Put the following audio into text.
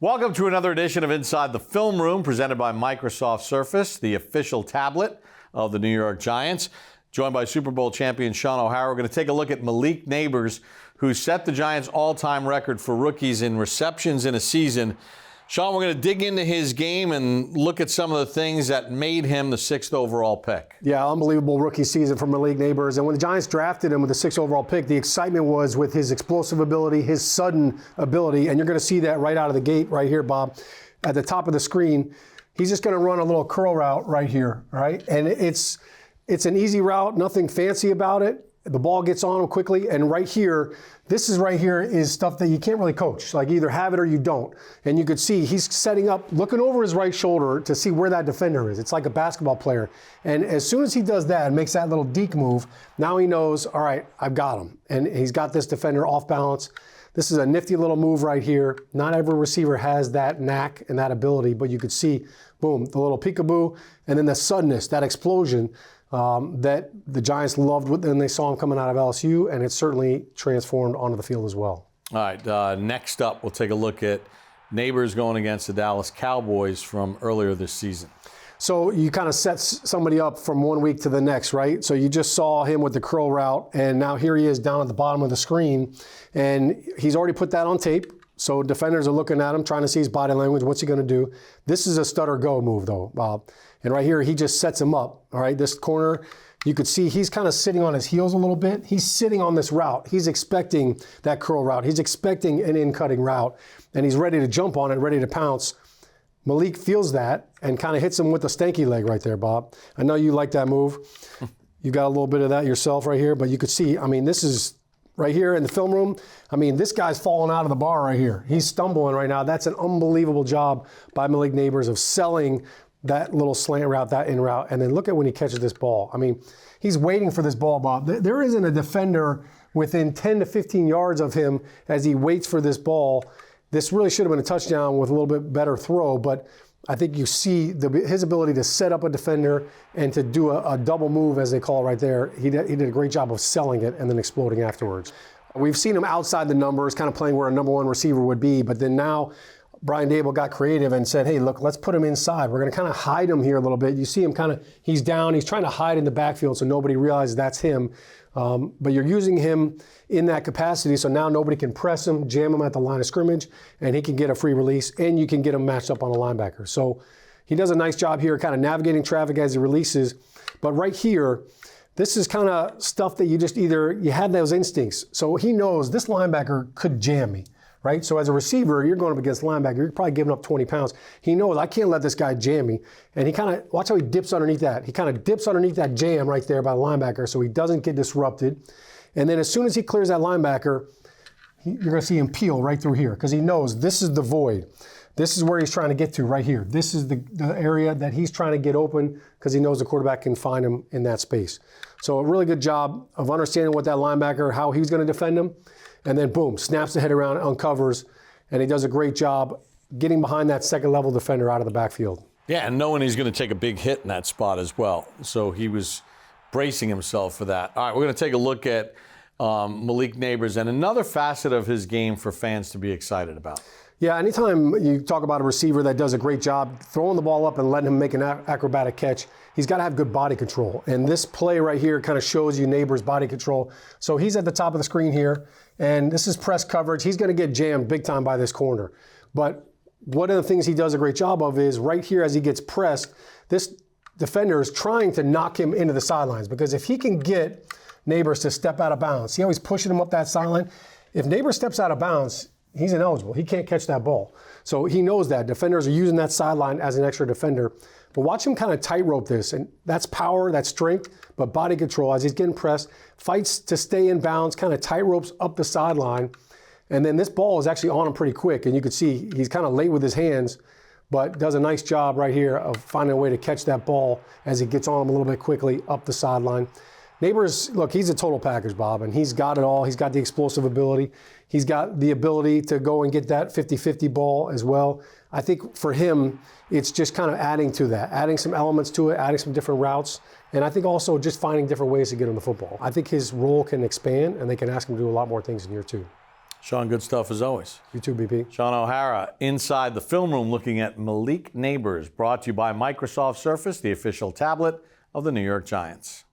Welcome to another edition of Inside the Film Room, presented by Microsoft Surface, the official tablet of the New York Giants. Joined by Super Bowl champion Shaun O'Hara, we're going to take a look at Malik Nabers, who set the Giants' all-time record for rookies in receptions in a season. Shaun, we're going to dig into his game and look at some of the things that made him the 6th overall pick. Yeah, unbelievable rookie season for Malik Nabers. And when the Giants drafted him with the 6th overall pick, the excitement was with his explosive ability, his sudden ability. And you're going to see that right out of the gate right here, Bob, at the top of the screen. He's just going to run a little curl route right here, right? And it's an easy route, nothing fancy about it. The ball gets on him quickly, and right here, this is right here is stuff that you can't really coach. Like either have it or you don't. And you could see he's setting up, looking over his right shoulder to see where that defender is. It's like a basketball player. And as soon as he does that and makes that little deke move, now he knows, all right, I've got him. And he's got this defender off balance. This is a nifty little move right here. Not every receiver has that knack and that ability, but you could see, boom, the little peekaboo, and then the suddenness, that explosion. That the Giants loved when they saw him coming out of LSU, and it certainly transformed onto the field as well. All right, next up, we'll take a look at Nabers going against the Dallas Cowboys from earlier this season. So you kind of set somebody up from one week to the next, right? So you just saw him with the curl route, and now here he is down at the bottom of the screen, and he's already put that on tape. So defenders are looking at him, trying to see his body language. What's he going to do? This is a stutter go move, though, Bob. And right here, he just sets him up. All right, this corner, you could see he's kind of sitting on his heels a little bit. He's sitting on this route. He's expecting that curl route. He's expecting an in-cutting route, and he's ready to jump on it, ready to pounce. Malik feels that and kind of hits him with the stanky leg right there, Bob. I know you like that move. You got a little bit of that yourself right here, but you could see, I mean, this is right here in the film room. I mean, this guy's falling out of the bar right here. He's stumbling right now. That's an unbelievable job by Malik Nabers of selling that little slant route, that in route. And then look at when he catches this ball. I mean, he's waiting for this ball, Bob. There isn't a defender within 10 to 15 yards of him as he waits for this ball. This really should have been a touchdown with a little bit better throw, but I think you see his ability to set up a defender and to do a double move, as they call it right there. He did a great job of selling it and then exploding afterwards. We've seen him outside the numbers, kind of playing where a number one receiver would be, but then now Brian Daboll got creative and said, hey, look, let's put him inside. We're going to kind of hide him here a little bit. You see him kind of, he's down. He's trying to hide in the backfield so nobody realizes that's him. But you're using him in that capacity, so now nobody can press him, jam him at the line of scrimmage, and he can get a free release, and you can get him matched up on a linebacker. So he does a nice job here kind of navigating traffic as he releases. But right here, this is kind of stuff that you just you have those instincts. So he knows this linebacker could jam me. Right? So as a receiver, you're going up against linebacker, you're probably giving up 20 pounds. He knows I can't let this guy jam me. And he kind of, watch how he dips underneath that. He kind of dips underneath that jam right there by the linebacker so he doesn't get disrupted. And then as soon as he clears that linebacker, you're going to see him peel right through here because he knows this is the void. This is where he's trying to get to right here. This is the area that he's trying to get open because he knows the quarterback can find him in that space. So a really good job of understanding what that linebacker, how he's going to defend him. And then, boom, snaps the head around, uncovers, and he does a great job getting behind that second-level defender out of the backfield. Yeah, and knowing he's going to take a big hit in that spot as well. So he was bracing himself for that. All right, we're going to take a look at Malik Nabers and another facet of his game for fans to be excited about. Yeah, anytime you talk about a receiver that does a great job throwing the ball up and letting him make an acrobatic catch, he's got to have good body control. And this play right here kind of shows you Nabers' body control. So he's at the top of the screen here, and this is press coverage. He's going to get jammed big time by this corner. But one of the things he does a great job of is right here as he gets pressed, this defender is trying to knock him into the sidelines because if he can get Nabers to step out of bounds, see how he's pushing him up that sideline? If Nabers steps out of bounds, he's ineligible. He can't catch that ball. So he knows that. Defenders are using that sideline as an extra defender. But watch him kind of tightrope this. And that's power, that's strength, but body control as he's getting pressed. Fights to stay in bounds, kind of tightropes up the sideline. And then this ball is actually on him pretty quick. And you can see he's kind of late with his hands, but does a nice job right here of finding a way to catch that ball as he gets on him a little bit quickly up the sideline. Nabers, look, he's a total package, Bob, and he's got it all. He's got the explosive ability. He's got the ability to go and get that 50-50 ball as well. I think for him, it's just kind of adding to that, adding some elements to it, adding some different routes, and I think also just finding different ways to get him the football. I think his role can expand, and they can ask him to do a lot more things in year two. Shaun, good stuff as always. You too, BP. Shaun O'Hara inside the film room looking at Malik Nabers, brought to you by Microsoft Surface, the official tablet of the New York Giants.